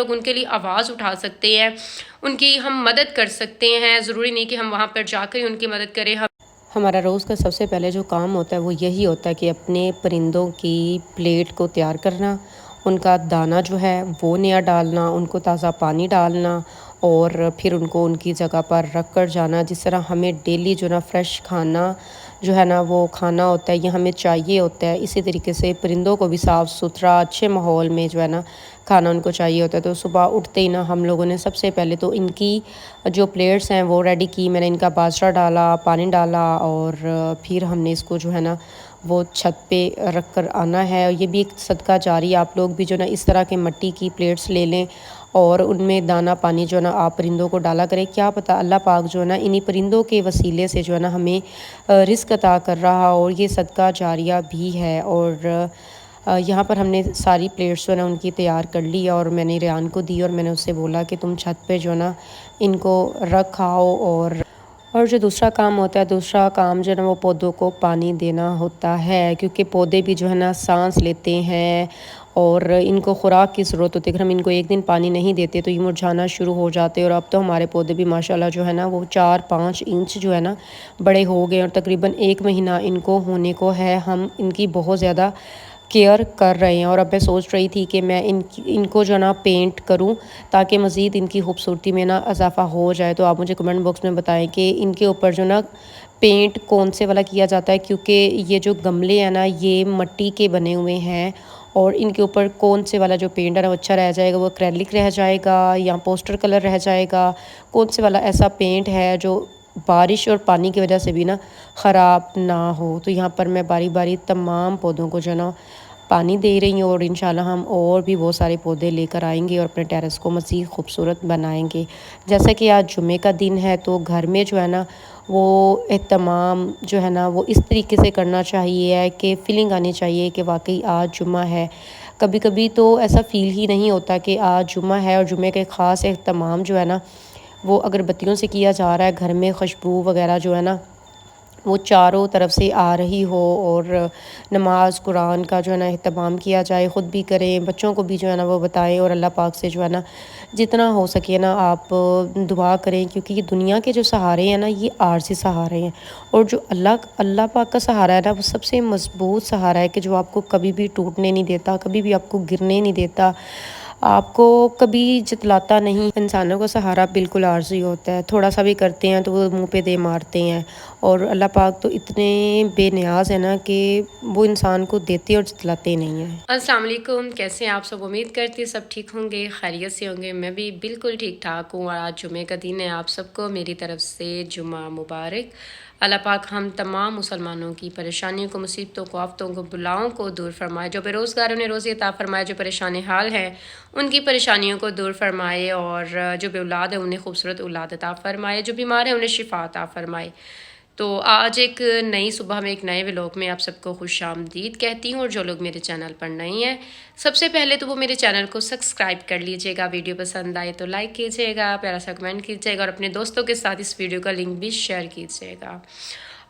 لوگ ان کے لیے آواز اٹھا سکتے ہیں، ان کی ہم مدد کر سکتے ہیں. ضروری نہیں کہ ہم وہاں پر جا کر ان کی مدد کریں. ہمارا روز کا سب سے پہلے جو کام ہوتا ہے وہ یہی ہوتا ہے کہ اپنے پرندوں کی پلیٹ کو تیار کرنا، ان کا دانہ جو ہے وہ نیا ڈالنا، ان کو تازہ پانی ڈالنا اور پھر ان کو ان کی جگہ پر رکھ کر جانا. جس طرح ہمیں ڈیلی جو نا فریش کھانا جو ہے نا وہ کھانا ہوتا ہے، یہ ہمیں چاہیے ہوتا ہے، اسی طریقے سے پرندوں کو بھی صاف ستھرا اچھے ماحول میں جو ہے نا کھانا ان کو چاہیے ہوتا ہے. تو صبح اٹھتے ہی نا ہم لوگوں نے سب سے پہلے تو ان کی جو پلیٹس ہیں وہ ریڈی کی. میں نے ان کا باجرہ ڈالا، پانی ڈالا اور پھر ہم نے اس کو جو ہے نا وہ چھت پہ رکھ کر آنا ہے. یہ بھی ایک صدقہ جاری. آپ لوگ بھی جو نا اس طرح کے مٹی کی پلیٹس لے لیں اور ان میں دانہ پانی جو ہے نا آپ پرندوں کو ڈالا کریں. کیا پتہ اللہ پاک جو ہے نا انہی پرندوں کے وسیلے سے جو ہے نا ہمیں رزق عطا کر رہا، اور یہ صدقہ جاریہ بھی ہے. اور یہاں پر ہم نے ساری پلیٹس جو ہے نا ان کی تیار کر لی اور میں نے ریان کو دی اور میں نے اس سے بولا کہ تم چھت پہ جو ہے نا ان کو رکھاؤ. اور جو دوسرا کام ہوتا ہے، دوسرا کام جو ہے نا وہ پودوں کو پانی دینا ہوتا ہے، کیونکہ پودے بھی جو ہے نا سانس لیتے ہیں اور ان کو خوراک کی ضرورت ہوتی ہے. اگر ہم ان کو ایک دن پانی نہیں دیتے تو یہ مرجھانا شروع ہو جاتے. اور اب تو ہمارے پودے بھی ماشاءاللہ جو ہے نا وہ 4-5 انچ جو ہے نا بڑے ہو گئے اور تقریباً 1 مہینہ ان کو ہونے کو ہے. ہم ان کی بہت زیادہ کیئر کر رہے ہیں اور اب میں سوچ رہی تھی کہ میں ان کو جو ہے نا پینٹ کروں تاکہ مزید ان کی خوبصورتی میں نا اضافہ ہو جائے. تو آپ مجھے کمنٹ باکس میں بتائیں کہ ان کے اوپر جو نا پینٹ کون سے والا کیا جاتا ہے، کیونکہ یہ جو گملے ہیں نا یہ مٹی کے بنے ہوئے ہیں اور ان کے اوپر کون سے والا جو پینٹ ہے نا وہ اچھا رہ جائے گا. وہ ایکریلک رہ جائے گا یا پوسٹر کلر رہ جائے گا، کون سے والا ایسا پینٹ ہے جو بارش اور پانی کی وجہ سے بھی نا خراب نہ ہو. تو یہاں پر میں باری باری تمام پودوں کو جو نا پانی دے رہی ہوں اور انشاءاللہ ہم اور بھی بہت سارے پودے لے کر آئیں گے اور اپنے ٹیرس کو مزید خوبصورت بنائیں گے. جیسا کہ آج جمعے کا دن ہے تو گھر میں جو ہے نا وہ اہتمام جو ہے نا وہ اس طریقے سے کرنا چاہیے کہ فیلنگ آنی چاہیے کہ واقعی آج جمعہ ہے. کبھی کبھی تو ایسا فیل ہی نہیں ہوتا کہ آج جمعہ ہے اور جمعے کے خاص اہتمام جو ہے نا وہ اگر بتیوں سے کیا جا رہا ہے، گھر میں خوشبو وغیرہ جو ہے نا وہ چاروں طرف سے آ رہی ہو اور نماز قرآن کا جو ہے نا اہتمام کیا جائے، خود بھی کریں، بچوں کو بھی جو ہے نا وہ بتائیں اور اللہ پاک سے جو ہے نا جتنا ہو سکے نا آپ دعا کریں. کیونکہ یہ دنیا کے جو سہارے ہیں نا یہ عارضی سہارے ہیں اور جو اللہ پاک کا سہارا ہے نا وہ سب سے مضبوط سہارا ہے کہ جو آپ کو کبھی بھی ٹوٹنے نہیں دیتا، کبھی بھی آپ کو گرنے نہیں دیتا، آپ کو کبھی جتلاتا نہیں. انسانوں کا سہارا بالکل عارضی ہوتا ہے، تھوڑا سا بھی کرتے ہیں تو وہ منہ پہ دے مارتے ہیں. اور اللہ پاک تو اتنے بے نیاز ہے نا کہ وہ انسان کو دیتے اور جتلاتے نہیں ہیں. السلام علیکم، کیسے ہیں آپ سب؟ امید کرتی سب ٹھیک ہوں گے، خیریت سے ہوں گے. میں بھی بالکل ٹھیک ٹھاک ہوں اور آج جمعے کا دن ہے. آپ سب کو میری طرف سے جمعہ مبارک. اللہ پاک ہم تمام مسلمانوں کی پریشانیوں کو، مصیبتوں کو، آفتوں کو، بلاؤں کو دور فرمائے. جو بے روزگار انہیں روزی عطا فرمائے، جو پریشان حال ہیں ان کی پریشانیوں کو دور فرمائے، اور جو بے اولاد ہیں انہیں خوبصورت اولاد عطا فرمائے، جو بیمار ہیں انہیں شفا عطا فرمائے. تو آج ایک نئی صبح میں ایک نئے ولاگ میں آپ سب کو خوش آمدید کہتی ہوں. اور جو لوگ میرے چینل پر نہیں ہیں سب سے پہلے تو وہ میرے چینل کو سبسکرائب کر لیجئے گا. ویڈیو پسند آئے تو لائک کیجئے گا، پیارا سا کمنٹ کیجئے گا اور اپنے دوستوں کے ساتھ اس ویڈیو کا لنک بھی شیئر کیجئے گا.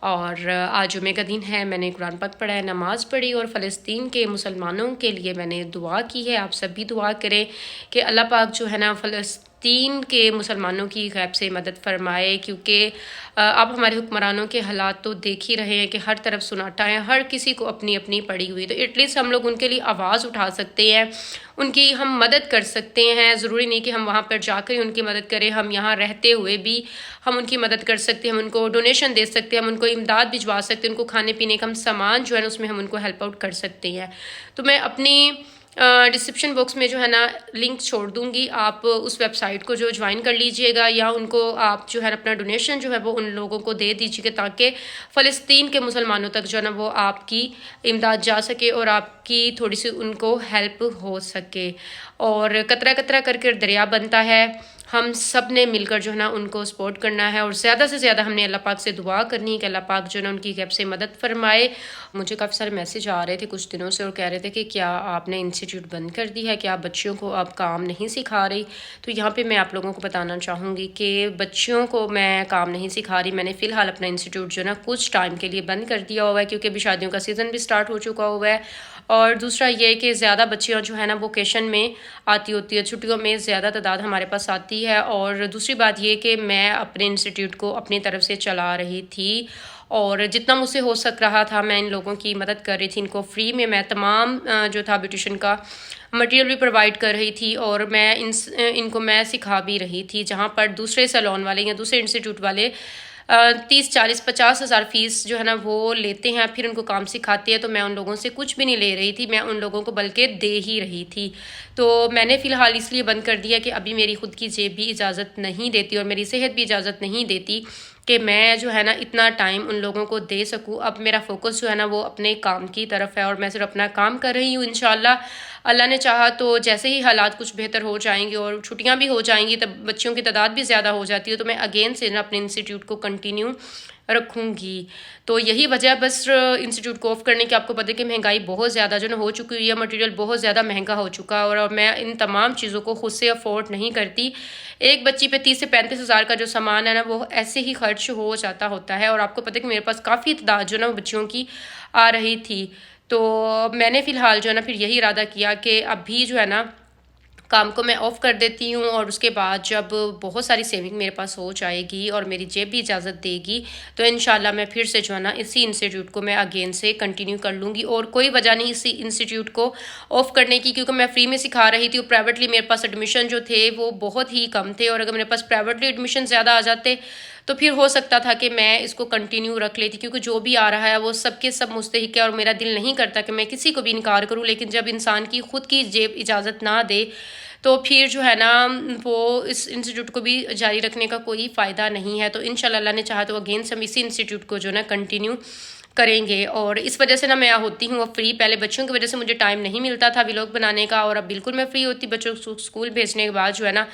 اور آج جمعے کا دن ہے، میں نے قرآن پاک پڑھا ہے، نماز پڑھی اور فلسطین کے مسلمانوں کے لیے میں نے دعا کی ہے. آپ سب بھی دعا کریں کہ اللہ پاک جو ہے نا فلسطین کے مسلمانوں کی غیب سے مدد فرمائے. کیونکہ اب ہمارے حکمرانوں کے حالات تو دیکھ ہی رہے ہیں کہ ہر طرف سناٹا ہے، ہر کسی کو اپنی اپنی پڑی ہوئی. تو ایٹ لیسٹ ہم لوگ ان کے لیے آواز اٹھا سکتے ہیں، ان کی ہم مدد کر سکتے ہیں. ضروری نہیں کہ ہم وہاں پر جا کر ان کی مدد کریں، ہم یہاں رہتے ہوئے بھی ہم ان کی مدد کر سکتے ہیں. ہم ان کو ڈونیشن دے سکتے ہیں، ہم ان کو امداد بھجوا سکتے ہیں، ان کو کھانے پینے کا ہم سامان جو ہے نا اس میں ہم ان کو ہیلپ آؤٹ کر سکتے ہیں. تو میں اپنی ڈسکرپشن باکس میں جو ہے نا لنک چھوڑ دوں گی، آپ اس ویب سائٹ کو جو جوائن کر لیجئے گا یا ان کو آپ جو ہے اپنا ڈونیشن جو ہے وہ ان لوگوں کو دے دیجیے گا تاکہ فلسطین کے مسلمانوں تک جو ہے نا وہ آپ کی امداد جا سکے اور آپ کی تھوڑی سی ان کو ہیلپ ہو سکے. اور قطرہ قطرہ کر کے دریا بنتا ہے. ہم سب نے مل کر جو ہے نا ان کو سپورٹ کرنا ہے، اور زیادہ سے زیادہ ہم نے اللہ پاک سے دعا کرنی ہے کہ اللہ پاک جو ہے نا ان کی غیب سے مدد فرمائے۔ مجھے کافی سارے میسیج آ رہے تھے کچھ دنوں سے اور کہہ رہے تھے کہ کیا آپ نے انسٹیٹیوٹ بند کر دی ہے، کیا آپ بچیوں کو اب کام نہیں سکھا رہی؟ تو یہاں پہ میں آپ لوگوں کو بتانا چاہوں گی کہ بچیوں کو میں کام نہیں سکھا رہی۔ میں نے فی الحال اپنا انسٹیٹیوٹ جو ہے نا کچھ ٹائم کے لیے بند کر دیا ہوا ہے، کیونکہ ابھی شادیوں کا سیزن بھی سٹارٹ ہو چکا ہوا ہے، اور دوسرا یہ کہ زیادہ بچیاں جو ہے نا ووکیشن میں آتی ہوتی ہے، چھٹیوں میں زیادہ تعداد ہمارے پاس آتی ہے، اور دوسری بات یہ کہ میں اپنے انسٹیٹیوٹ کو اپنی طرف سے چلا رہی تھی، اور جتنا مجھ سے ہو سک رہا تھا میں ان لوگوں کی مدد کر رہی تھی۔ ان کو فری میں تمام جو تھا بیوٹیشن کا مٹیریل بھی پرووائڈ کر رہی تھی، اور میں ان کو میں سکھا بھی رہی تھی، جہاں پر دوسرے سیلون والے یا دوسرے انسٹیٹیوٹ والے 30 40 50 ہزار فیس جو ہے نا وہ لیتے ہیں، پھر ان کو کام سکھاتے ہیں، تو میں ان لوگوں سے کچھ بھی نہیں لے رہی تھی، میں ان لوگوں کو بلکہ دے ہی رہی تھی۔ تو میں نے فی الحال اس لیے بند کر دیا کہ ابھی میری خود کی جیب بھی اجازت نہیں دیتی اور میری صحت بھی اجازت نہیں دیتی کہ میں جو ہے نا اتنا ٹائم ان لوگوں کو دے سکوں۔ اب میرا فوکس جو ہے نا وہ اپنے کام کی طرف ہے، اور میں صرف اپنا کام کر رہی ہوں۔ انشاءاللہ اللہ نے چاہا تو جیسے ہی حالات کچھ بہتر ہو جائیں گے اور چھٹیاں بھی ہو جائیں گی، تب بچیوں کی تعداد بھی زیادہ ہو جاتی ہے، تو میں اگین سے اپنے انسٹیٹیوٹ کو کنٹینیو رکھوں گی۔ تو یہی وجہ بس انسٹیٹیوٹ کو آف کرنے کی۔ آپ کو پتہ ہے کہ مہنگائی بہت زیادہ جو ہے ہو چکی ہوئی ہے، مٹیریل بہت زیادہ مہنگا ہو چکا ہے، اور میں ان تمام چیزوں کو خود سے افورڈ نہیں کرتی۔ ایک بچی پہ 30 سے 35 ہزار کا جو سامان ہے نا وہ ایسے ہی خرچ ہو جاتا ہوتا ہے، اور آپ کو پتہ ہے کہ میرے پاس کافی تعداد جو ہے نا بچیوں کی آ رہی تھی۔ تو میں نے فی الحال جو ہے نا پھر یہی ارادہ کیا کہ ابھی جو ہے نا کام کو میں آف کر دیتی ہوں، اور اس کے بعد جب بہت ساری سیونگ میرے پاس ہو جائے گی اور میری جیب بھی اجازت دے گی تو انشاءاللہ میں پھر سے جو ہے نا اسی انسٹیٹیوٹ کو میں اگین سے کنٹینیو کر لوں گی، اور کوئی وجہ نہیں اسی انسٹیٹیوٹ کو آف کرنے کی، کیونکہ میں فری میں سکھا رہی تھی، اور پرائیویٹلی میرے پاس ایڈمیشن جو تھے وہ بہت ہی کم تھے، اور اگر میرے پاس پرائیویٹلی ایڈمیشن زیادہ آ جاتے تو پھر ہو سکتا تھا کہ میں اس کو کنٹینیو رکھ لیتی، کیونکہ جو بھی آ رہا ہے وہ سب کے سب مستحق ہے، اور میرا دل نہیں کرتا کہ میں کسی کو بھی انکار کروں، لیکن جب انسان کی خود کی جیب اجازت نہ دے تو پھر جو ہے نا وہ اس انسٹیٹیوٹ کو بھی جاری رکھنے کا کوئی فائدہ نہیں ہے۔ تو انشاءاللہ اللہ نے چاہا تو اگین سے ہم اسی انسٹیٹیوٹ کو جو ہے نا کنٹینیو کریں گے، اور اس وجہ سے نا میں ہوتی ہوں اب فری۔ پہلے بچوں کی وجہ سے مجھے ٹائم نہیں ملتا تھا ولاگ بنانے کا، اور اب بالکل میں فری ہوتی، بچوں کو اسکول بھیجنے کے بعد جو ہے نا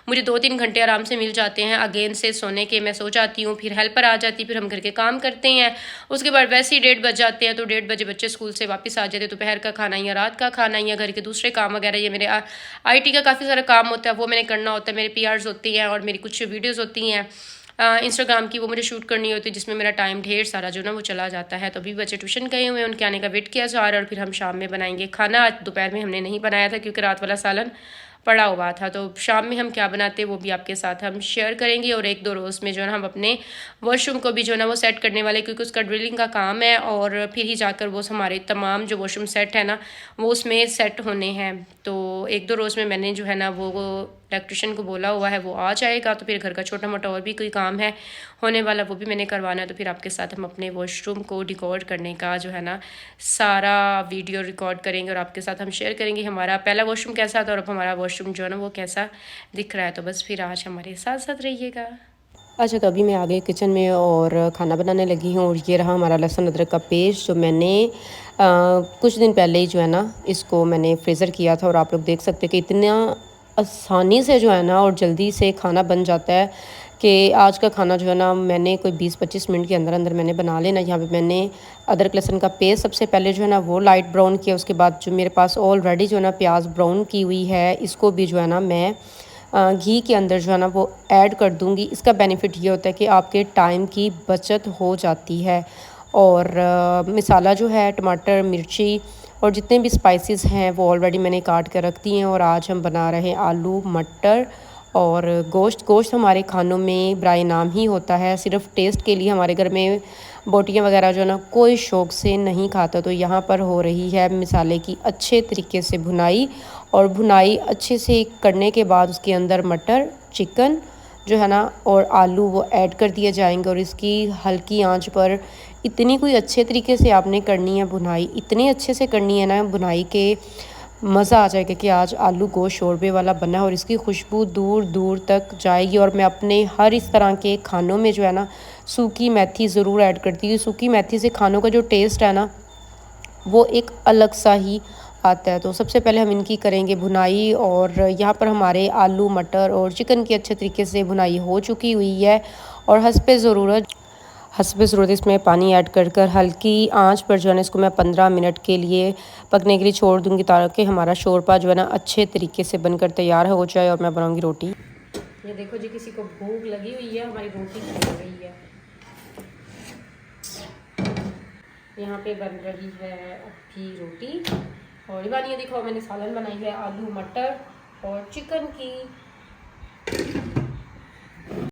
مجھے 2 3 گھنٹے آرام سے مل جاتے ہیں اگین سے سونے کے۔ میں سو جاتی ہوں، پھر ہیلپر آ جاتی، پھر ہم گھر کے کام کرتے ہیں، اس کے بعد ویسے ہی 1:30 بج جاتے ہیں، تو 1:30 بجے بچے اسکول سے واپس آ جاتے، دوپہر کا کھانا یا رات کا کھانا یا گھر کے دوسرے کام وغیرہ، یہ میرے IT کا کافی سارا کام ہوتا ہے وہ میں نے کرنا ہوتا ہے، میرے PRs ہوتی ہیں اور میری کچھ ویڈیوز ہوتی ہیں انسٹاگرام کی، وہ مجھے شوٹ کرنی ہوتی ہے، جس میں میرا ٹائم ڈھیر سارا جو نا وہ چلا جاتا ہے۔ تو ابھی بچے ٹیوشن گئے ہوئے ہیں، ان کے آنے کا ویٹ کیا جا رہا ہے، اور پھر ہم شام میں بنائیں گے کھانا۔ آج دوپہر میں ہم نے نہیں بنایا تھا کیونکہ رات والا سالن پڑا ہوا تھا، تو شام میں ہم کیا بناتے وہ بھی آپ کے ساتھ ہم شیئر کریں گے، اور 1 2 روز میں جو ہے نا ہم اپنے واش روم کو بھی جو ہے نا وہ سیٹ کرنے والے، کیونکہ اس کا ڈرلنگ کا کام ہے، اور پھر ہی جا کر وہ ہمارے تمام جو واش روم سیٹ ہے نا وہ اس میں سیٹ ہونے ہیں۔ تو 1 2 روز میں نے جو ہے نا وہ الیکٹریشین کو بولا ہوا ہے وہ آ جائے گا، تو پھر گھر کا چھوٹا موٹا اور بھی کوئی کام ہے ہونے والا وہ بھی میں نے کروانا ہے، تو پھر آپ کے ساتھ ہم اپنے واش روم کو ڈیکور کرنے کا جو ہے نا سارا ویڈیو ریکارڈ کریں گے، اور آپ کے ساتھ ہم شیئر کریں گے ہمارا پہلا واش روم کیسا تھا اور اب ہمارا واش روم جو ہے نا وہ کیسا دکھ رہا ہے۔ تو بس پھر آج ہمارے ساتھ ساتھ رہیے گا۔ اچھا، تو ابھی میں آگے کچن میں اور کھانا بنانے لگی ہوں، اور یہ رہا ہمارا لہسن ادرک کا پیسٹ جو میں نے کچھ دن پہلے ہی جو ہے نا اس کو میں نے فریزر کیا تھا، اور آپ لوگ دیکھ سکتے کہ اتنا آسانی سے جو ہے نا اور جلدی سے کھانا بن جاتا ہے کہ آج کا کھانا جو ہے نا میں نے کوئی 20 25 منٹ کے اندر اندر میں نے بنا لینا۔ یہاں پہ میں نے ادرک لہسن کا پیسٹ سب سے پہلے جو ہے نا وہ لائٹ براؤن کیا، اس کے بعد جو میرے پاس آلریڈی جو ہے نا پیاز براؤن کی ہوئی ہے اس کو بھی جو ہے نا میں گھی کے اندر جو ہے نا وہ ایڈ کر دوں گی۔ اس کا بینیفٹ یہ ہوتا ہے کہ آپ کے ٹائم کی بچت ہو جاتی ہے، اور مسالہ جو ہے ٹماٹر مرچی اور جتنے بھی سپائسز ہیں وہ آلریڈی میں نے کاٹ کے رکھ دی ہیں۔ اور آج ہم بنا رہے ہیں آلو مٹر اور گوشت ہمارے کھانوں میں برائے نام ہی ہوتا ہے، صرف ٹیسٹ کے لیے ہمارے گھر میں بوٹیاں وغیرہ جو ہے نا کوئی شوق سے نہیں کھاتا۔ تو یہاں پر ہو رہی ہے مسالے کی اچھے طریقے سے بھنائی، اور بھنائی اچھے سے کرنے کے بعد اس کے اندر مٹر چکن جو ہے نا اور آلو وہ ایڈ کر دیے جائیں گے، اور اس کی ہلکی آنچ پر اتنی کوئی اچھے طریقے سے آپ نے کرنی ہے بھنائی، اتنے اچھے سے کرنی ہے نا بھنائی کہ مزہ آ جائے گا کہ آج آلو گوشت شوربے والا بنا ہے، اور اس کی خوشبو دور دور تک جائے گی۔ اور میں اپنے ہر اس طرح کے کھانوں میں جو ہے نا سوکھی میتھی ضرور ایڈ کرتی ہوں۔ سوکھی میتھی سے کھانوں کا جو ٹیسٹ ہے نا وہ ایک الگ سا ہی آتا ہے۔ تو سب سے پہلے ہم ان کی کریں گے بھنائی، اور یہاں پر ہمارے آلو مٹر اور چکن کی اچھے طریقے سے بھنائی ہو چکی ہوئی ہے، اور حسب ضرورت اس میں پانی ایڈ کر کر ہلکی آنچ پر جو ہے نا اس کو میں 15 منٹ کے لیے پکنے کے لیے چھوڑ دوں گی، تاکہ ہمارا شورپا جو ہے نا اچھے طریقے سے بن کر تیار ہو جائے، اور میں بناؤں گی روٹی۔ یہ دیکھو جی، کسی کو بھوک لگی ہوئی ہے، ہماری روٹی بن رہی ہے۔ یہاں پہ بن رہی ہے ابھی روٹی، اور یہ دیکھو میں نے سالن بنائی ہے آلو مٹر اور چکن کی،